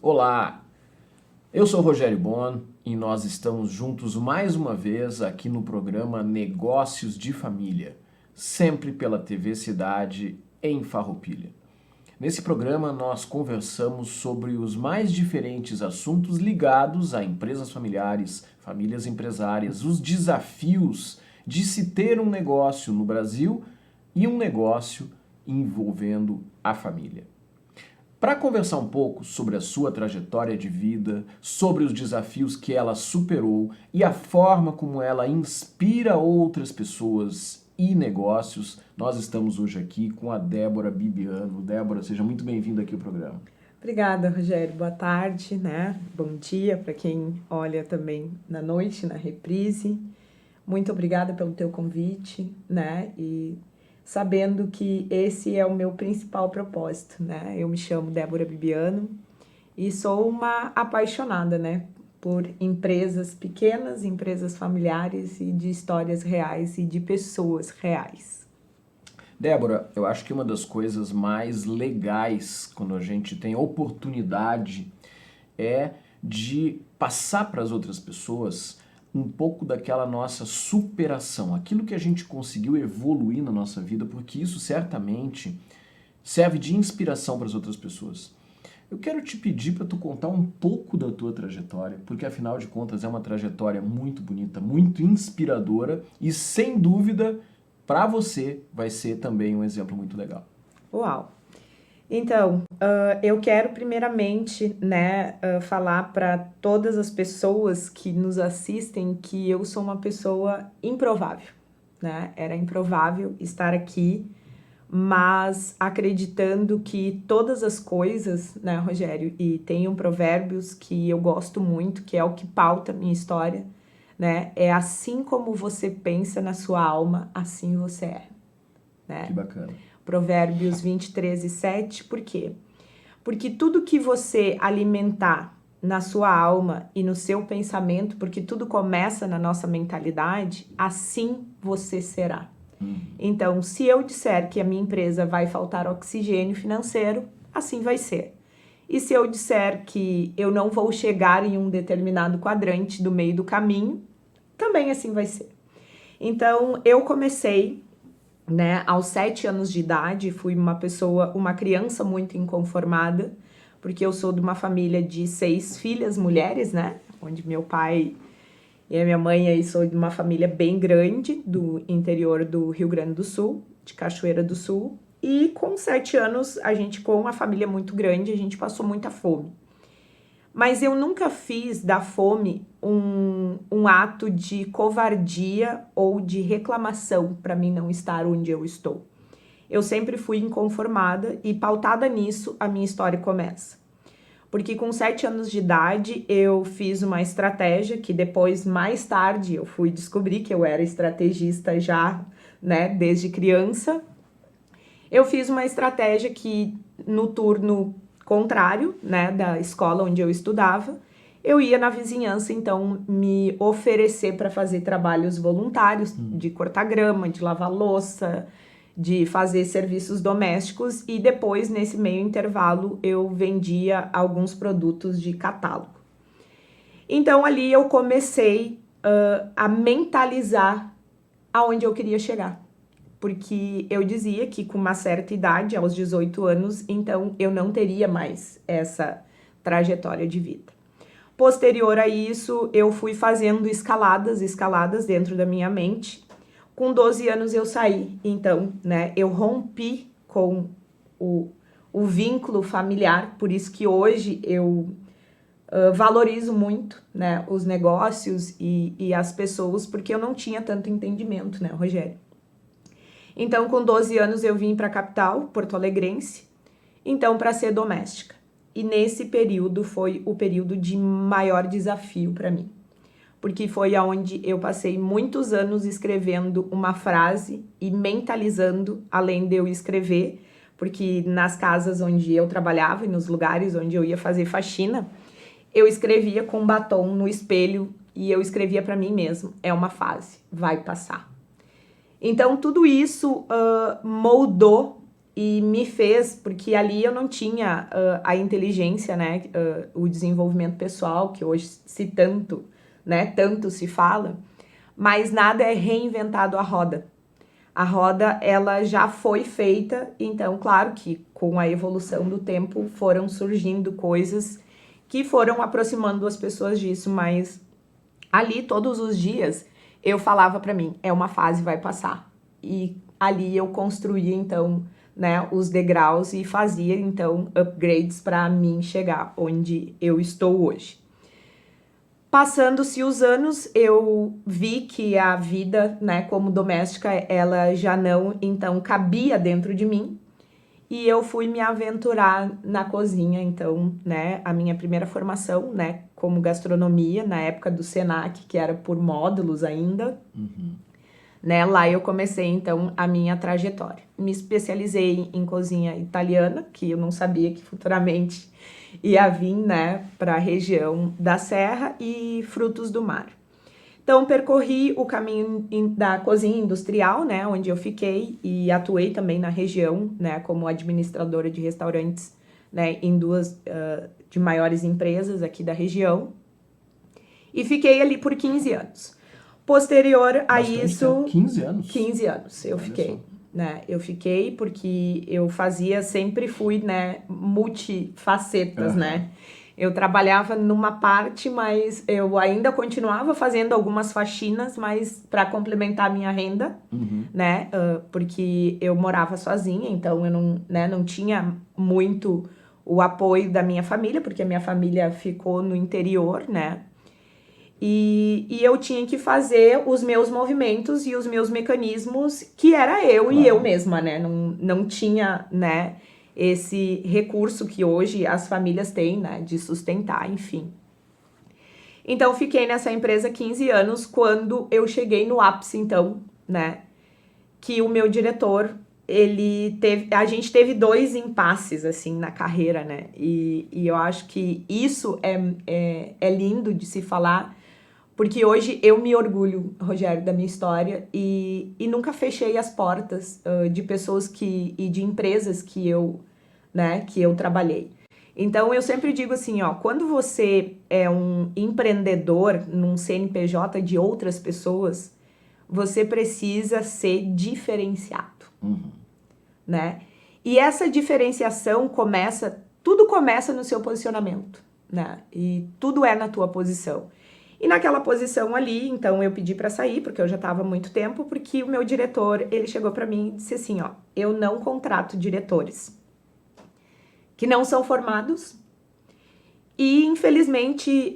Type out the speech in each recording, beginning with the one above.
Olá, eu sou Rogério Bon e nós estamos juntos mais uma vez aqui no programa Negócios de Família, sempre pela TV Cidade em Farroupilha. Nesse programa nós conversamos sobre os mais diferentes assuntos ligados a empresas familiares, famílias empresárias, os desafios de se ter um negócio no Brasil e um negócio envolvendo a família. Para conversar um pouco sobre a sua trajetória de vida, sobre os desafios que ela superou e a forma como ela inspira outras pessoas e negócios, nós estamos hoje aqui com a Débora Bibiano. Débora, seja muito bem-vinda aqui ao programa. Obrigada, Rogério. Boa tarde, né? Bom dia para quem olha também na noite, na reprise. Muito obrigada pelo teu convite, né? E sabendo que esse é o meu principal propósito, né? Eu me chamo Débora Bibiano e sou uma apaixonada, né? Por empresas pequenas, empresas familiares e de histórias reais e de pessoas reais. Débora, eu acho que uma das coisas mais legais quando a gente tem oportunidade é de passar para as outras pessoas um pouco daquela nossa superação, aquilo que a gente conseguiu evoluir na nossa vida, porque isso certamente serve de inspiração para as outras pessoas. Eu quero te pedir para tu contar um pouco da tua trajetória, porque afinal de contas é uma trajetória muito bonita, muito inspiradora e sem dúvida para você vai ser também um exemplo muito legal. Uau! Então, eu quero primeiramente, né, falar para todas as pessoas que nos assistem que eu sou uma pessoa improvável, né? Era improvável estar aqui, mas acreditando que todas as coisas, né, Rogério, e tem provérbios que eu gosto muito, que é o que pauta a minha história, né? É assim como você pensa na sua alma, assim você é, né? Que bacana. Provérbios 23:7, por quê? Porque tudo que você alimentar na sua alma e no seu pensamento, porque tudo começa na nossa mentalidade, assim você será. Então, se eu disser que a minha empresa vai faltar oxigênio financeiro, assim vai ser. E se eu disser que eu não vou chegar em um determinado quadrante do meio do caminho, também assim vai ser. Então, eu comecei, né, aos 7 anos de idade, fui uma criança muito inconformada, porque eu sou de uma família de 6 filhas mulheres, né, onde meu pai e a minha mãe aí sou de uma família bem grande do interior do Rio Grande do Sul, de Cachoeira do Sul, e com 7 anos, com uma família muito grande, a gente passou muita fome. Mas eu nunca fiz da fome um ato de covardia ou de reclamação para mim não estar onde eu estou. Eu sempre fui inconformada e pautada nisso a minha história começa. Porque com 7 anos de idade eu fiz uma estratégia que depois, mais tarde, eu fui descobrir que eu era estrategista já, né, desde criança. Eu fiz uma estratégia que no turno contrário, né, da escola onde eu estudava, eu ia na vizinhança, então, me oferecer para fazer trabalhos voluntários, de cortar grama, de lavar louça, de fazer serviços domésticos e depois, nesse meio intervalo, eu vendia alguns produtos de catálogo. Então, ali eu comecei a mentalizar aonde eu queria chegar. Porque eu dizia que com uma certa idade, aos 18 anos, então eu não teria mais essa trajetória de vida. Posterior a isso, eu fui fazendo escaladas dentro da minha mente. Com 12 anos eu saí, então, né, eu rompi com o vínculo familiar, por isso que hoje eu valorizo muito, né, os negócios e as pessoas, porque eu não tinha tanto entendimento, né, Rogério? Então, com 12 anos, eu vim para a capital, Porto Alegrense, então para ser doméstica. E nesse período foi o período de maior desafio para mim, porque foi aonde eu passei muitos anos escrevendo uma frase e mentalizando, além de eu escrever, porque nas casas onde eu trabalhava e nos lugares onde eu ia fazer faxina, eu escrevia com batom no espelho e eu escrevia para mim mesmo, é uma fase, vai passar. Então, tudo isso moldou e me fez, porque ali eu não tinha a inteligência, né, o desenvolvimento pessoal, que hoje tanto se fala, mas nada é reinventado a roda. A roda, ela já foi feita, então, claro que com a evolução do tempo foram surgindo coisas que foram aproximando as pessoas disso, mas ali todos os dias eu falava para mim, é uma fase, vai passar. E ali eu construía, então, né, os degraus e fazia, então, upgrades para mim chegar onde eu estou hoje. Passando-se os anos, eu vi que a vida, né, como doméstica, ela já não, então, cabia dentro de mim. E eu fui me aventurar na cozinha, então, né, a minha primeira formação, né, como gastronomia, na época do Senac, que era por módulos ainda, né, lá eu comecei, então, a minha trajetória. Me especializei em cozinha italiana, que eu não sabia que futuramente ia vir, né, para a região da Serra, e frutos do mar. Então, percorri o caminho da cozinha industrial, né, onde eu fiquei e atuei também na região, né, como administradora de restaurantes, né, em duas de maiores empresas aqui da região. E fiquei ali por 15 anos. Posterior a Bastante isso... tempo. 15 anos? 15 anos eu Olha fiquei. só. Né? Eu fiquei porque eu sempre fui, né, multifacetas, né? Eu trabalhava numa parte, mas eu ainda continuava fazendo algumas faxinas, mas para complementar a minha renda, né? Porque eu morava sozinha, então eu não, né, não tinha muito o apoio da minha família, porque a minha família ficou no interior, né? E eu tinha que fazer os meus movimentos e os meus mecanismos, que era eu, claro, e eu mesma, né? Não tinha, né, esse recurso que hoje as famílias têm, né, de sustentar, enfim. Então, fiquei nessa empresa 15 anos, quando eu cheguei no ápice, então, né, que o meu diretor, a gente teve 2 impasses, assim, na carreira, né? E eu acho que isso é lindo de se falar, porque hoje eu me orgulho, Rogério, da minha história e nunca fechei as portas de pessoas e de empresas que eu trabalhei. Então, eu sempre digo assim, ó, quando você é um empreendedor num CNPJ de outras pessoas, você precisa ser diferenciado, né? E essa diferenciação tudo começa no seu posicionamento, né? E tudo é na tua posição. E naquela posição ali, então eu pedi para sair, porque eu já estava há muito tempo, porque o meu diretor, ele chegou para mim e disse assim, ó, eu não contrato diretores que não são formados e, infelizmente,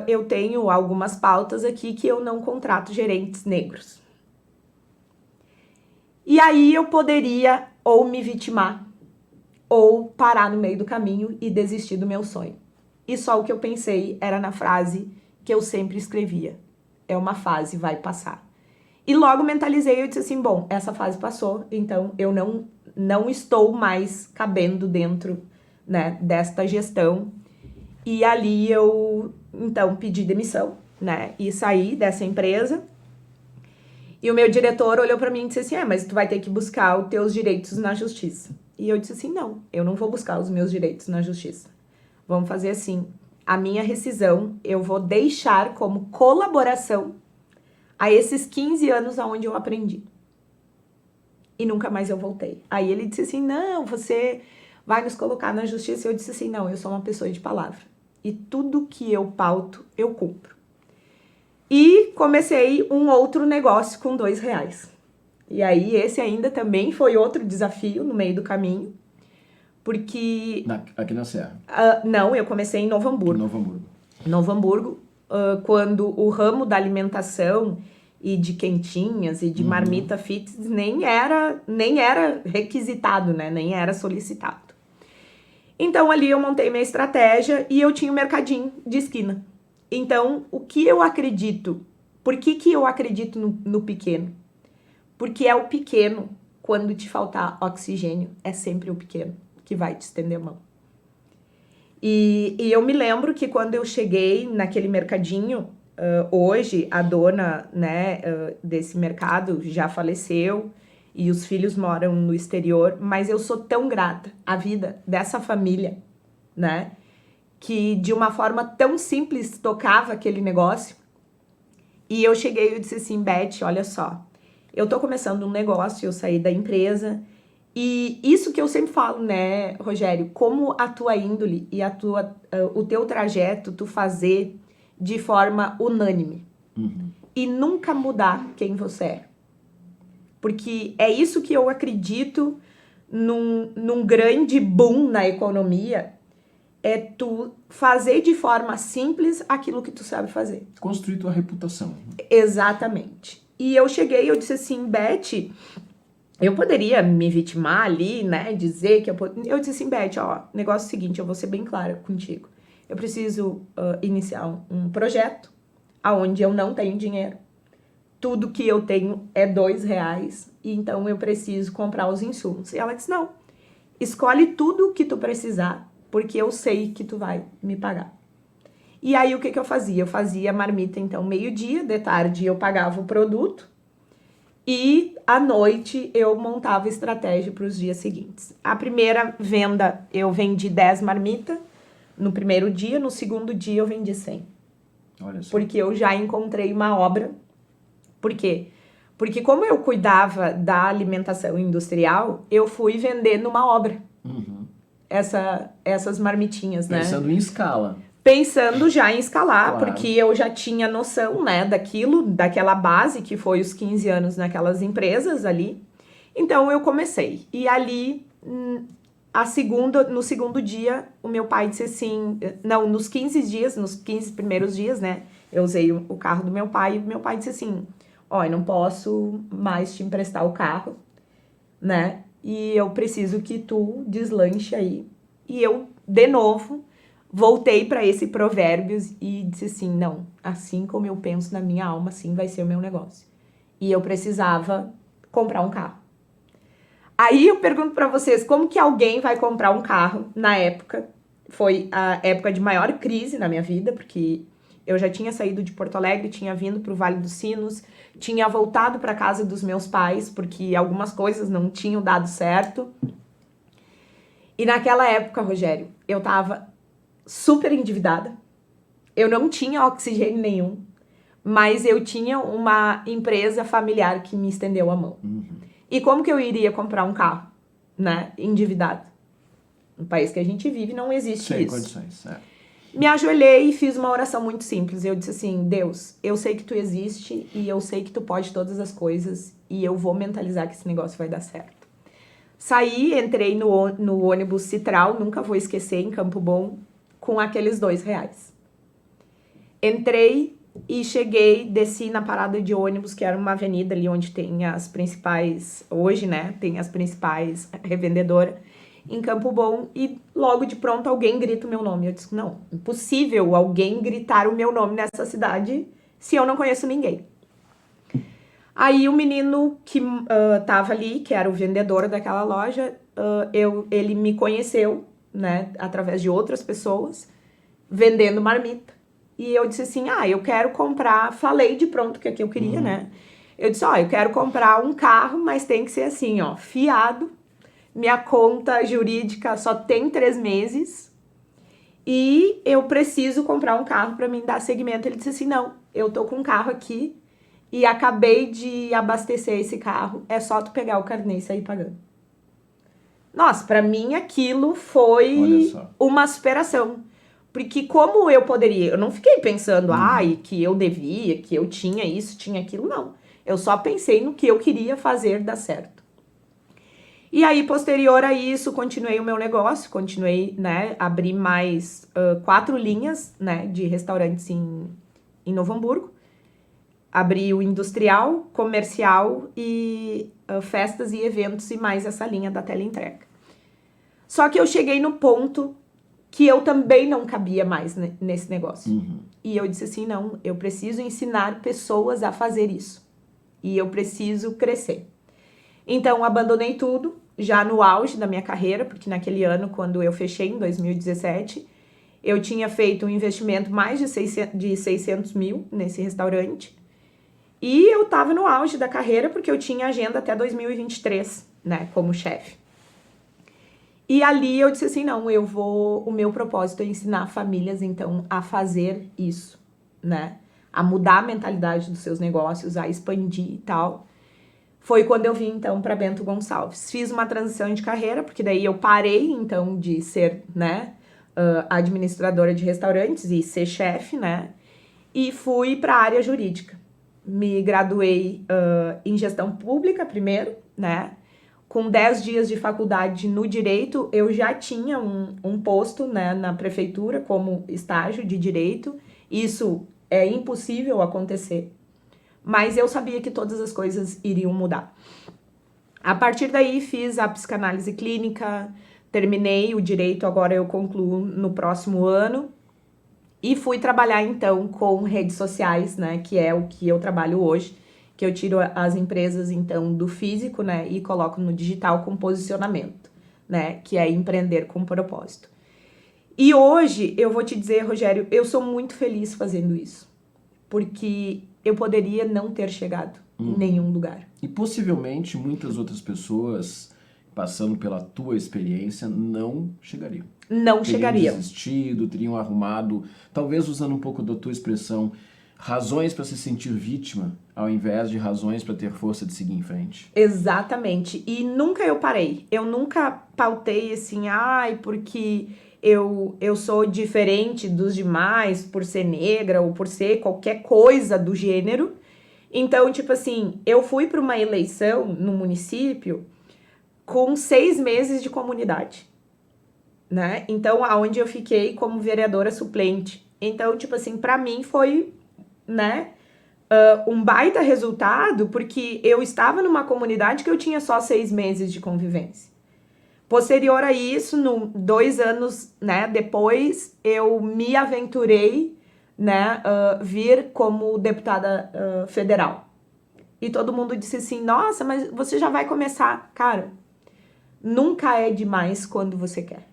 eu tenho algumas pautas aqui que eu não contrato gerentes negros. E aí eu poderia ou me vitimar ou parar no meio do caminho e desistir do meu sonho. E só o que eu pensei era na frase que eu sempre escrevia, é uma fase, vai passar. E logo mentalizei, eu disse assim, bom, essa fase passou, então eu não estou mais cabendo dentro, né, desta gestão. E ali eu, então, pedi demissão, né, e saí dessa empresa. E o meu diretor olhou para mim e disse assim, mas tu vai ter que buscar os teus direitos na justiça. E eu disse assim, não, eu não vou buscar os meus direitos na justiça. Vamos fazer assim, a minha rescisão eu vou deixar como colaboração a esses 15 anos onde eu aprendi. E nunca mais eu voltei. Aí ele disse assim, não, você vai nos colocar na justiça. Eu disse assim, não, eu sou uma pessoa de palavra. E tudo que eu pauto, eu cumpro. E comecei um outro negócio com R$2. E aí esse ainda também foi outro desafio no meio do caminho. Porque... Aqui na Serra? Não, eu comecei em Novo Hamburgo. Novo Hamburgo, quando o ramo da alimentação e de quentinhas e de marmita fitness nem era requisitado, né? Nem era solicitado. Então ali eu montei minha estratégia e eu tinha um mercadinho de esquina. Então, o que eu acredito? Por que eu acredito no pequeno? Porque é o pequeno, quando te faltar oxigênio, é sempre o pequeno que vai te estender a mão. E eu me lembro que quando eu cheguei naquele mercadinho, hoje a dona, né, desse mercado já faleceu, e os filhos moram no exterior, mas eu sou tão grata à vida dessa família, né? Que de uma forma tão simples tocava aquele negócio. E eu cheguei e disse assim, Beth, olha só, eu tô começando um negócio, eu saí da empresa, e isso que eu sempre falo, né, Rogério, como a tua índole e o teu trajeto, tu fazer de forma unânime. E nunca mudar quem você é. Porque é isso que eu acredito num grande boom na economia, é tu fazer de forma simples aquilo que tu sabe fazer. Construir tua reputação. Exatamente. E eu cheguei, eu disse assim, Beth, eu poderia me vitimar ali, né, dizer que eu disse assim, Beth, ó, negócio é o seguinte, eu vou ser bem clara contigo. Eu preciso iniciar um projeto aonde eu não tenho dinheiro. Tudo que eu tenho é R$2, e então eu preciso comprar os insumos. E ela disse, não, escolhe tudo o que tu precisar, porque eu sei que tu vai me pagar. E aí o que eu fazia? Eu fazia marmita, então, meio-dia, de tarde eu pagava o produto, e à noite eu montava estratégia para os dias seguintes. A primeira venda eu vendi 10 marmitas no primeiro dia, no segundo dia eu vendi 100. Olha só. Porque eu já encontrei uma obra. Por quê? Porque como eu cuidava da alimentação industrial, eu fui vender numa obra essas marmitinhas, né? Pensando em escala. Pensando já em escalar, Claro. porque eu já tinha noção, né, daquela base que foi os 15 anos naquelas empresas ali. Então eu comecei. E ali, no segundo dia, o meu pai disse assim, não, nos 15 primeiros dias, né, eu usei o carro do meu pai, e meu pai disse assim, ó, eu não posso mais te emprestar o carro, né, e eu preciso que tu deslanche aí. E eu, de novo, voltei para esse Provérbios e disse assim, não, assim como eu penso na minha alma, assim vai ser o meu negócio. E eu precisava comprar um carro. Aí eu pergunto para vocês, como que alguém vai comprar um carro na época? Foi a época de maior crise na minha vida, porque eu já tinha saído de Porto Alegre, tinha vindo para o Vale dos Sinos, tinha voltado para casa dos meus pais, porque algumas coisas não tinham dado certo. E naquela época, Rogério, eu tava super endividada, eu não tinha oxigênio nenhum, mas eu tinha uma empresa familiar que me estendeu a mão. E como que eu iria comprar um carro, né, endividado? No país que a gente vive não existe Sem isso. condições, é. Me ajoelhei e fiz uma oração muito simples. Eu disse assim, Deus, eu sei que tu existe e eu sei que tu pode todas as coisas e eu vou mentalizar que esse negócio vai dar certo. Saí, entrei no ônibus Citral, nunca vou esquecer, em Campo Bom, com aqueles R$2. Entrei e cheguei, desci na parada de ônibus, que era uma avenida ali onde tem as principais, hoje, né, tem as principais revendedoras, em Campo Bom, e logo de pronto alguém grita o meu nome. Eu disse, não, impossível alguém gritar o meu nome nessa cidade se eu não conheço ninguém. Aí o menino que tava ali, que era o vendedor daquela loja, ele me conheceu, né, através de outras pessoas, vendendo marmita. E eu disse assim, eu quero comprar, falei de pronto que aqui eu queria, né? Eu disse, eu quero comprar um carro, mas tem que ser assim, ó, fiado, minha conta jurídica só tem 3 meses e eu preciso comprar um carro para mim dar seguimento. Ele disse assim, não, eu tô com um carro aqui e acabei de abastecer esse carro, é só tu pegar o carnê e sair pagando. Nossa, para mim aquilo foi uma superação. Porque como eu poderia, eu não fiquei pensando, que eu devia, que eu tinha isso, tinha aquilo, não. Eu só pensei no que eu queria fazer dar certo. E aí, posterior a isso, continuei o meu negócio, né, abri mais 4 linhas, né, de restaurantes em Novo Hamburgo. Abri o industrial, comercial e festas e eventos e mais essa linha da teleentrega. Só que eu cheguei no ponto que eu também não cabia mais nesse negócio. E eu disse assim, não, eu preciso ensinar pessoas a fazer isso. E eu preciso crescer. Então, abandonei tudo, já no auge da minha carreira, porque naquele ano, quando eu fechei, em 2017, eu tinha feito um investimento mais de 600 mil nesse restaurante. E eu tava no auge da carreira porque eu tinha agenda até 2023, né, como chefe. E ali eu disse assim, não, o meu propósito é ensinar famílias, então, a fazer isso, né? A mudar a mentalidade dos seus negócios, a expandir e tal. Foi quando eu vim, então, para Bento Gonçalves. Fiz uma transição de carreira, porque daí eu parei, então, de ser, né, administradora de restaurantes e ser chefe, né? E fui para a área jurídica. Me graduei em gestão pública primeiro, né? Com 10 dias de faculdade no direito, eu já tinha um posto, né, na prefeitura como estágio de direito. Isso é impossível acontecer, mas eu sabia que todas as coisas iriam mudar. A partir daí, fiz a psicanálise clínica, terminei o direito, agora eu concluo no próximo ano. E fui trabalhar, então, com redes sociais, né, que é o que eu trabalho hoje, que eu tiro as empresas, então, do físico, né, e coloco no digital com posicionamento, né, que é empreender com propósito. E hoje, eu vou te dizer, Rogério, eu sou muito feliz fazendo isso, porque eu poderia não ter chegado em nenhum lugar. E possivelmente muitas outras pessoas, passando pela tua experiência, não chegariam. Não chegariam. Teriam desistido, teriam arrumado, talvez usando um pouco da tua expressão, razões para se sentir vítima, ao invés de razões para ter força de seguir em frente. Exatamente. E nunca eu parei. Eu nunca pautei assim, ai, porque eu sou diferente dos demais por ser negra ou por ser qualquer coisa do gênero. Então, tipo assim, eu fui para uma eleição no município com 6 meses de comunidade, né? Então, aonde eu fiquei como vereadora suplente. Então, tipo assim, para mim foi, né, um baita resultado, porque eu estava numa comunidade que eu tinha só 6 meses de convivência. Posterior a isso, 2 anos, né, depois, eu me aventurei, né, vir como deputada federal. E todo mundo disse assim, nossa, mas você já vai começar. Cara, nunca é demais quando você quer.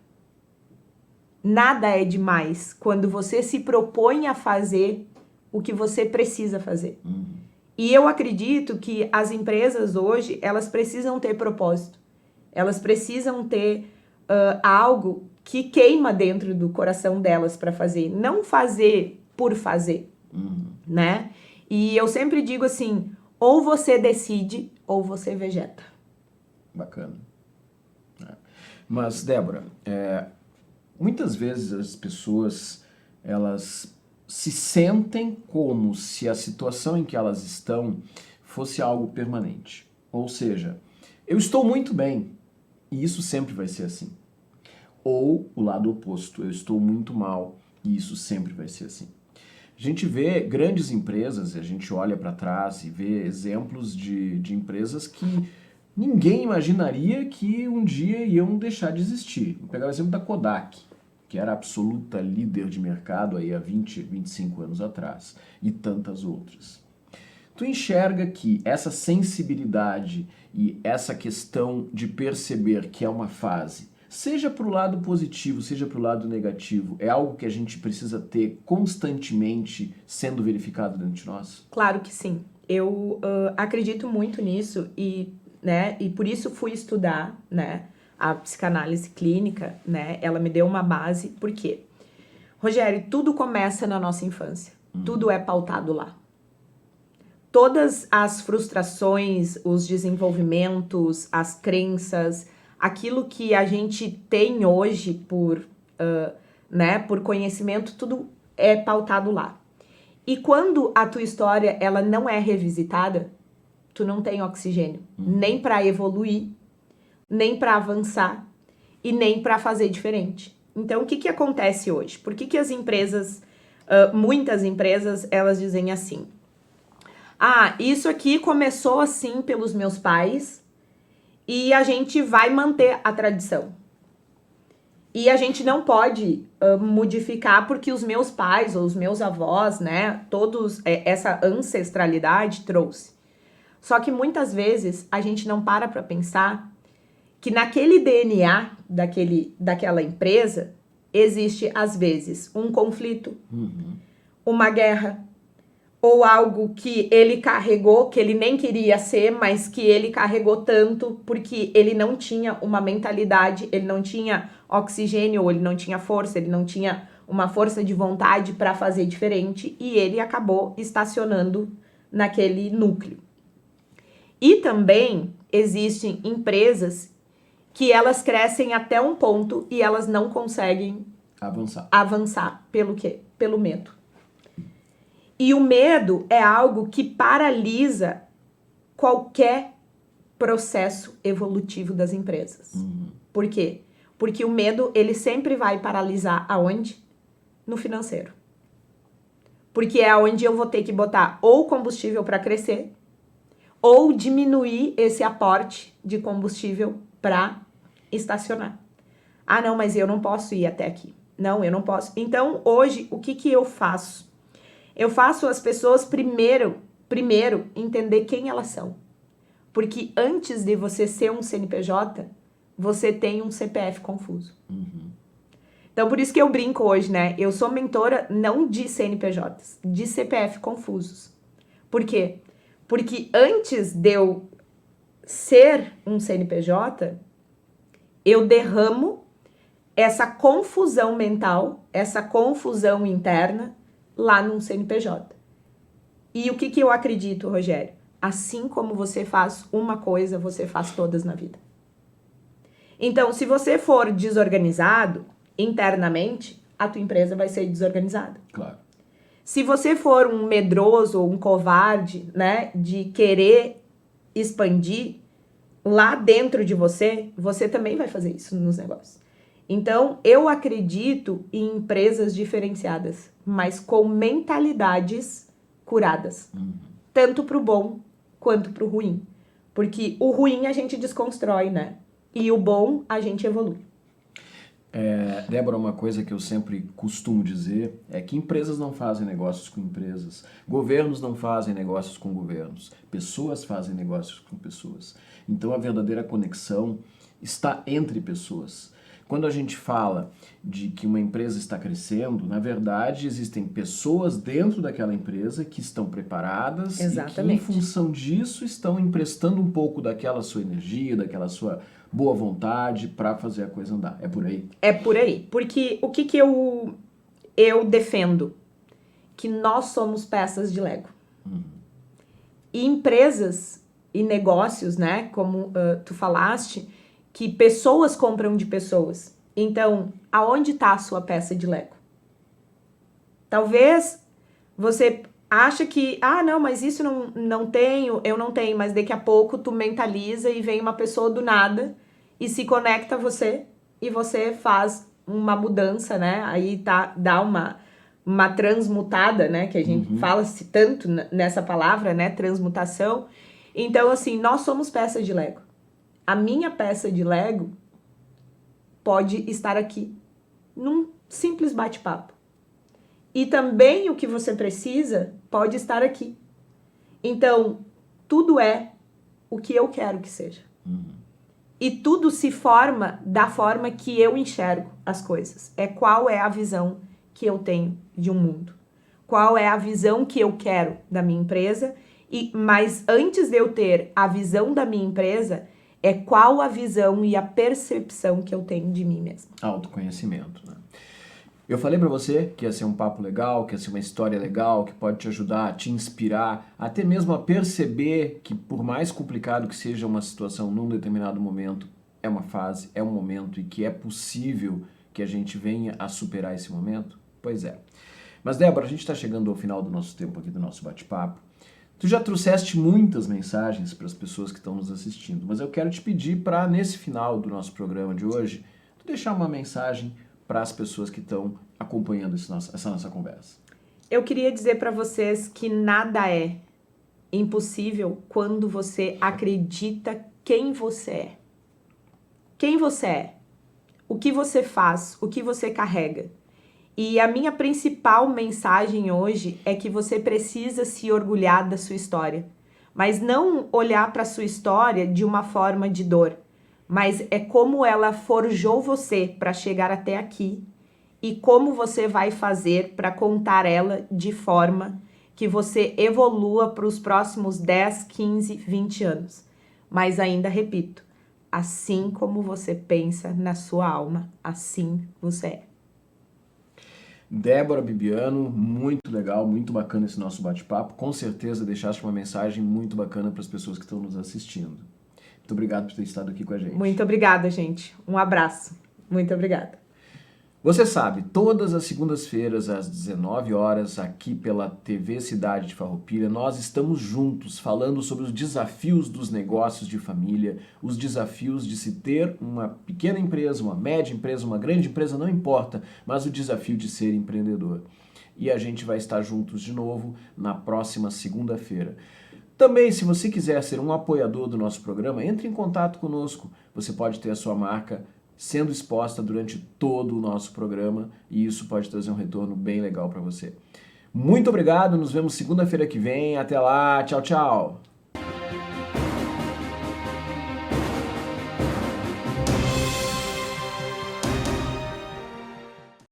Nada é demais quando você se propõe a fazer o que você precisa fazer. E eu acredito que as empresas hoje, elas precisam ter propósito. Elas precisam ter algo que queima dentro do coração delas para fazer. Não fazer por fazer, né? E eu sempre digo assim, ou você decide ou você vegeta. Bacana. Mas, Débora, muitas vezes as pessoas, elas se sentem como se a situação em que elas estão fosse algo permanente. Ou seja, eu estou muito bem e isso sempre vai ser assim. Ou o lado oposto, eu estou muito mal e isso sempre vai ser assim. A gente vê grandes empresas, a gente olha para trás e vê exemplos de empresas que ninguém imaginaria que um dia iam deixar de existir. Vou pegar o exemplo da Kodak, que era a absoluta líder de mercado aí há 20, 25 anos atrás, e tantas outras. Tu enxerga que essa sensibilidade e essa questão de perceber que é uma fase, seja para o lado positivo, seja para o lado negativo, é algo que a gente precisa ter constantemente sendo verificado dentro de nós? Claro que sim. Eu acredito muito nisso e, né, e por isso fui estudar, né, a psicanálise clínica, né? Ela me deu uma base. Por quê? Rogério, tudo começa na nossa infância. Tudo é pautado lá. Todas as frustrações, os desenvolvimentos, as crenças, aquilo que a gente tem hoje por conhecimento, tudo é pautado lá. E quando a tua história ela não é revisitada, tu não tem oxigênio, nem para evoluir, nem para avançar e nem para fazer diferente. Então, o que acontece hoje? Por que as empresas, muitas empresas, elas dizem assim, isso aqui começou assim pelos meus pais e a gente vai manter a tradição. E a gente não pode modificar porque os meus pais ou os meus avós, né, todos essa ancestralidade trouxe. Só que muitas vezes a gente não para pensar que naquele DNA daquela empresa existe, às vezes, um conflito, uma guerra, ou algo que ele carregou, que ele nem queria ser, mas que ele carregou tanto porque ele não tinha uma mentalidade, ele não tinha oxigênio, ou ele não tinha força, ele não tinha uma força de vontade para fazer diferente e ele acabou estacionando naquele núcleo. E também existem empresas que elas crescem até um ponto e elas não conseguem avançar. Pelo quê? Pelo medo. E o medo é algo que paralisa qualquer processo evolutivo das empresas. Por quê? Porque o medo, ele sempre vai paralisar aonde? No financeiro. Porque é onde eu vou ter que botar ou combustível para crescer, ou diminuir esse aporte de combustível para estacionar. Ah, não, mas eu não posso ir até aqui. Não, eu não posso. Então, hoje, o que eu faço? Eu faço as pessoas primeiro entender quem elas são. Porque antes de você ser um CNPJ, você tem um CPF confuso. Então, por isso que eu brinco hoje, né? Eu sou mentora não de CNPJs, de CPF confusos. Por quê? Porque antes de eu ser um CNPJ, eu derramo essa confusão mental, essa confusão interna lá num CNPJ. E o que eu acredito, Rogério? Assim como você faz uma coisa, você faz todas na vida. Então, se você for desorganizado internamente, a tua empresa vai ser desorganizada. Claro. Se você for um medroso ou um covarde, né, de querer expandir lá dentro de você, você também vai fazer isso nos negócios. Então, eu acredito em empresas diferenciadas, mas com mentalidades curadas. Tanto pro bom quanto pro ruim. Porque o ruim a gente desconstrói, né? E o bom a gente evolui. Débora, uma coisa que eu sempre costumo dizer é que empresas não fazem negócios com empresas, governos não fazem negócios com governos, pessoas fazem negócios com pessoas. Então a verdadeira conexão está entre pessoas. Quando a gente fala de que uma empresa está crescendo, na verdade existem pessoas dentro daquela empresa que estão preparadas. Exatamente. E que, em função disso, estão emprestando um pouco daquela sua energia, daquela sua boa vontade para fazer a coisa andar. É por aí? É por aí. Porque o que eu defendo? Que nós somos peças de Lego. E empresas e negócios, né, como tu falaste, que pessoas compram de pessoas. Então, aonde está a sua peça de Lego? Talvez você acha que, não, mas isso não tenho, eu não tenho, mas daqui a pouco tu mentaliza e vem uma pessoa do nada e se conecta a você e você faz uma mudança, né? Aí dá uma transmutada, né? Que a gente fala-se tanto nessa palavra, né? Transmutação. Então, assim, nós somos peças de Lego. A minha peça de Lego pode estar aqui num simples bate-papo. E também o que você precisa pode estar aqui. Então, tudo é o que eu quero que seja. E tudo se forma da forma que eu enxergo as coisas. Qual é a visão que eu tenho de um mundo. Qual é a visão que eu quero da minha empresa. Mas antes de eu ter a visão da minha empresa, qual a visão e a percepção que eu tenho de mim mesma. Autoconhecimento, né? Eu falei pra você que ia ser um papo legal, que ia ser uma história legal, que pode te ajudar, te inspirar, até mesmo a perceber que por mais complicado que seja uma situação num determinado momento, é uma fase, é um momento e que é possível que a gente venha a superar esse momento? Pois é. Mas, Débora, a gente está chegando ao final do nosso tempo aqui, do nosso bate-papo. Tu já trouxeste muitas mensagens para as pessoas que estão nos assistindo, mas eu quero te pedir para, nesse final do nosso programa de hoje, tu deixar uma mensagem para as pessoas que estão acompanhando essa nossa conversa. Eu queria dizer para vocês que nada é impossível quando você acredita quem você é. Quem você é, o que você faz, o que você carrega. E a minha principal mensagem hoje é que você precisa se orgulhar da sua história. Mas não olhar para a sua história de uma forma de dor. Mas é como ela forjou você para chegar até aqui. E como você vai fazer para contar ela de forma que você evolua para os próximos 10, 15, 20 anos. Mas ainda repito, assim como você pensa na sua alma, assim você é. Débora Bibiano, muito legal, muito bacana esse nosso bate-papo. Com certeza deixaste uma mensagem muito bacana para as pessoas que estão nos assistindo. Muito obrigado por ter estado aqui com a gente. Muito obrigada, gente. Um abraço. Muito obrigada. Você sabe, todas as segundas-feiras às 19 horas, aqui pela TV Cidade de Farroupilha, nós estamos juntos falando sobre os desafios dos negócios de família, os desafios de se ter uma pequena empresa, uma média empresa, uma grande empresa, não importa, mas o desafio de ser empreendedor. E a gente vai estar juntos de novo na próxima segunda-feira. Também, se você quiser ser um apoiador do nosso programa, entre em contato conosco. Você pode ter a sua marca sendo exposta durante todo o nosso programa e isso pode trazer um retorno bem legal para você. Muito obrigado, nos vemos segunda-feira que vem. Até lá, tchau, tchau!